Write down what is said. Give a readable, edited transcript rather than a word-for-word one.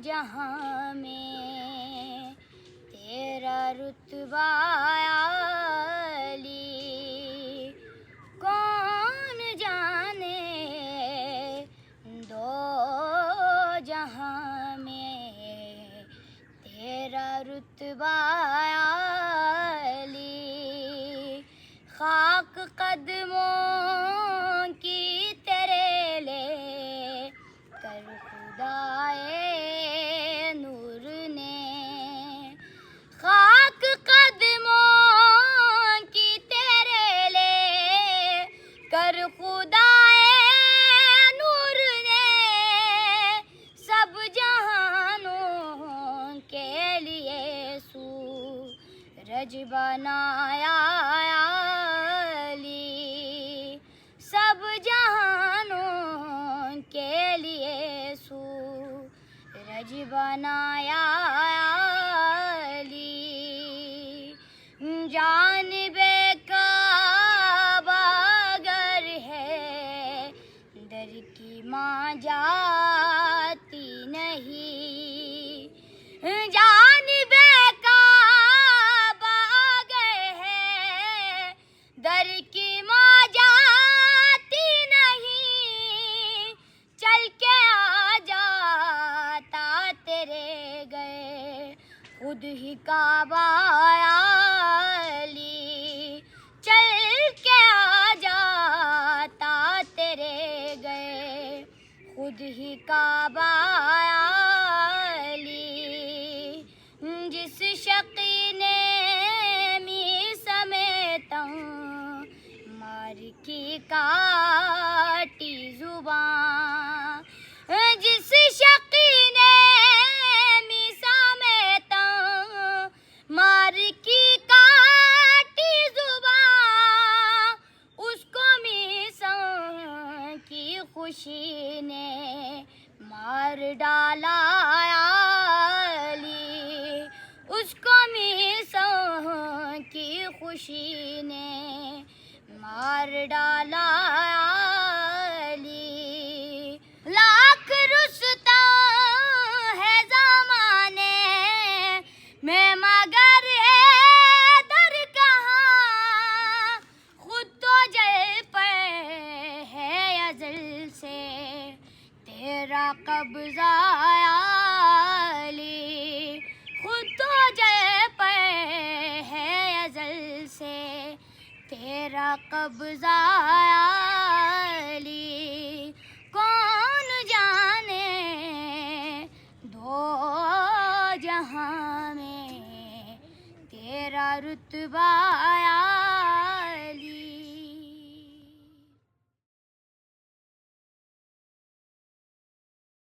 جہاں میں تیرا رتبہ عالی، کون جانے دو جہاں میں تیرا رتبہ عالی، خاک قدموں کی تیرے لے کر خدائے نور نے، خاک قدموں کی تیرے لے کر خدائے نور نے، سب جہانوں کے لیے سورج بنایا عالی، سب جہانوں کے لیے سورج بنایا عالی، جانب کعبہ اگر ہے در کی ماں جاتی نہیں، جانب کعبہ اگر ہے در کی ماں جاتی نہیں، چل کے آ جاتا تیرے گئے خود ہی کعبہ عالی، چل کے آ جاتا تیرے گئے خود ہی کعبہ عالی، جس شقی نے میثم مار کی کاٹی زبان، جس شقی نے میثم مار کی کاٹی زبان، اس کو میثم کی خوشی نے مار ڈالا عالی، اس کو میثم کی خوشی نے مار ڈالا عالی، لاکھ رستم ہے زمانے میں مگر حیدر کہاں، خود تو جل پر ہے ازل سے تیرا قبضہ عالی، خود تو جل پر ہے ازل سے تیرا قبضہ عالی، کون جانے دو جہاں میں تیرا رتبہ عالی۔